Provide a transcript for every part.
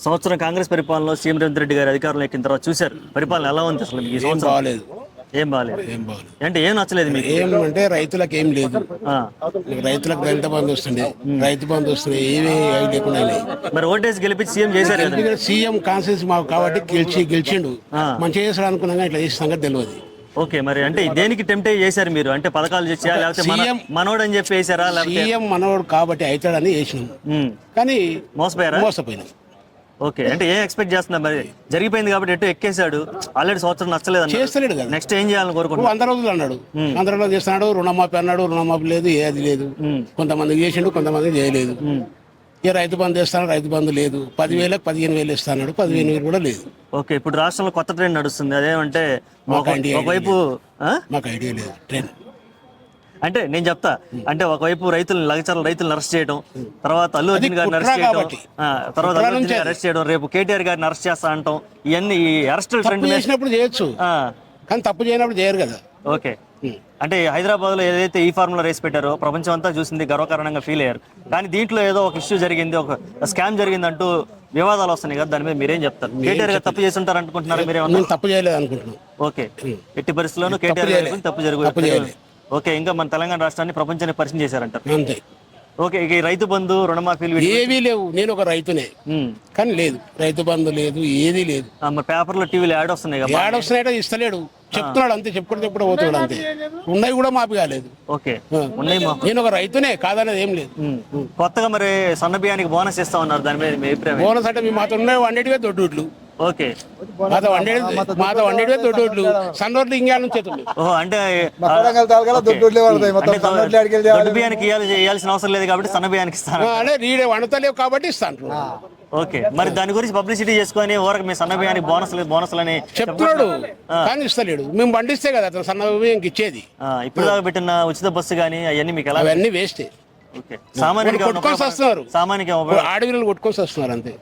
సంవత్సరం కాంగ్రెస్ పరిపాలనలో సీఎం రేవంత్ రెడ్డి గారి అధికారంలో ఎక్కిన తర్వాత చూశారు పరిపాలన ఎలా ఉంది అసలు ఈ ఏం సంవత్సరం? బాగాలేదు. ఏం బాగాలేదు. ఏం బాగాలేదు. అంటే ఏం నచ్చలేదు మీకు? ఏమంటే రైతులకు ఏం లేదు. ఆ, రైతులకు రైతు బంధు వస్తుండే, రైతు బంధు వస్తుండే, ఏమీ అవి లేకుండా అయినాయి. మరి ఓటేసి గెలిపించి సీఎం చేశారు కదా. ఎందుకంటే సీఎం కాన్సెన్స్ మాకు కాబట్టి గెలిచిండు. మంచిగా చేస్తాడు అనుకున్నాగా ఇట్లా చేసిన సంగతి తెలియదు. ఓకే, మరి అంటే దేనికి టెంప్ట్ చేశారు మీరు? అంటే పథకాలు చేసా లేకపోతే మనోడు అని చెప్పి వేసారా? లేకపోతే సీఎం మనోడు కాబట్టి అవుతాడని వేసినాం, కానీ మోసపోయారా? మోసపోయినాం. ఓకే, అంటే ఏం ఎక్స్పెక్ట్ చేస్తున్నారు? మరి జరిగిపోయింది కాబట్టి ఎటు ఎక్కేశాడు, ఆల్రెడీ సంవత్సరం నచ్చలేదు చేస్తలేడు కదా. నెక్స్ట్ ఏం చేయాలని కోరుకుంటున్నాను? 100 రోజులు అన్నాడు, 100 రోజులు చేస్తున్నాడు. రుణమాఫీ అన్నాడు, రుణమాఫీ లేదు, ఏది లేదు. కొంతమంది చేసిండు, కొంతమంది చేయలేదు. ఇక రైతు బంధు చేస్తాను, రైతు బంధు లేదు. 10,000కి 15,000 ఇస్తాడు, 15,000 కూడా లేదు. ఓకే, ఇప్పుడు రాష్ట్రంలో కొత్త ట్రెండ్ నడుస్తుంది. అదేమంటే ఒకవైపు మాకు ఐడియా లేదు ట్రెండ్. అంటే నేను చెప్తా, అంటే ఒకవైపు రైతులను అరెస్ట్ చేయడం, తర్వాత అల్లు అర్జున్ గారిని అరెస్ట్ చేయడం, తర్వాత అల్లు అర్జున్ గారిని అరెస్ట్ చేయడం, రేపు కేటీఆర్ గారిని అరెస్ట్ చేస్తా అంటాం. ఇవన్నీ అరెస్ట్ ట్రెండ్ చేసినప్పుడు చేయొచ్చు, కానీ తప్పు చేయనప్పుడు చేయరు కదా. ఓకే, అంటే హైదరాబాద్ లో ఏదైతే ఈ ఫార్ములా రేసి పెట్టారో ప్రపంచం అంతా చూసింది, గర్వకారణంగా ఫీల్ అయ్యారు. కానీ దీంట్లో ఏదో ఒక ఇష్యూ జరిగింది, ఒక స్కామ్ జరిగింది అంటూ వివాదాలు వస్తున్నాయి కదా, దాని మీద మీరేం చెప్తారు? కేటీఆర్ గారు తప్పు చేసి ఉంటారు అనుకుంటున్నారు మీరేమన్నా? తప్పు చేయలేదు అనుకుంటున్నాం. ఓకే, ఎట్టి పరిస్థితుల్లోనూ కేటీఆర్ గారు తప్పు జరుగుతుంది. ఓకే, ఇంకా మన తెలంగాణ రాష్ట్రాన్ని ప్రపంచాన్ని పరిచయం చేశారంటారు. అంతే. ఓకే, ఇక రైతు బంధు, రుణమాఫీలు ఏవీ లేవు. నేను ఒక రైతునే, కానీ లేదు, రైతు బంధు లేదు, ఏది లేదు. మరి పేపర్లో టీవీలో యాడ్ వస్తున్నాయి కదా, యాడ్ వస్తున్నాయో ఇస్తలేడు, చెప్తున్నాడు అంతే, చెప్పుడు పోతున్నాడు అంతే. ఉన్నాయి కూడా మాపి కాలేదు. ఓకే, ఉన్నాయి. నేను ఒక రైతునే, కాదనేది ఏం లేదు. కొత్తగా మరి సన్న బియ్యానికి బోనస్ ఇస్తా ఉన్నారు, దాని మీద మీ అభిప్రాయం? బోనస్ అంటే మీ మాతో ఉన్నాయి 100 దొడ్డుడ్లు. ఓకే, మాతో 100 దొడ్డుడ్లు, సన్నోర్లు ఇంకా నుంచి. ఓహో, అంటే దొడ్డు బియ్యానికి ఇవ్వాల్సిన అవసరం లేదు కాబట్టి సన్న బియ్యానికి ఇస్తాను అంటే రీడే వండుతలేవు కాబట్టి ఇస్తాను. ఓకే, మరి దాని గురించి పబ్లిసిటీ చేసుకొని ఊరకు మీ సన్న బియ్యానికి బోనస్ అని చెప్తున్నాడు, కానీ ఇస్తలేడు. మేము పండిస్తే కదా అతను సన్న బియ్యంకి ఇచ్చేది. ఇప్పుడు దాకా పెట్టిన ఉచిత బస్సు కానీ అవన్నీ మీకు ఎలా? అవన్నీ వేస్టే. ఓకే, సామాన్యుడికి కొట్టుకొని వస్తున్నారు, సామాన్యుకి ఆడపిల్లలు కొట్టుకొని వస్తున్నారు అంతే.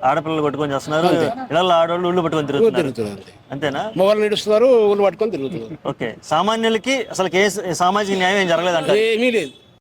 ఆడపిల్లలు కొట్టుకొని చేస్తున్నారు, ఇళ్ళల్లో ఆడవాళ్ళు ఊళ్ళు పట్టుకొని తిరుగుతున్నారు అంతేనా? మొగలు నడుస్తున్నారు, ఊళ్ళు పట్టుకొని తిరుగుతున్నారు. ఓకే, సామాన్యులకి అసలు సామాజిక న్యాయం ఏం జరగలేదు అంటే? ఏమీ లేదు.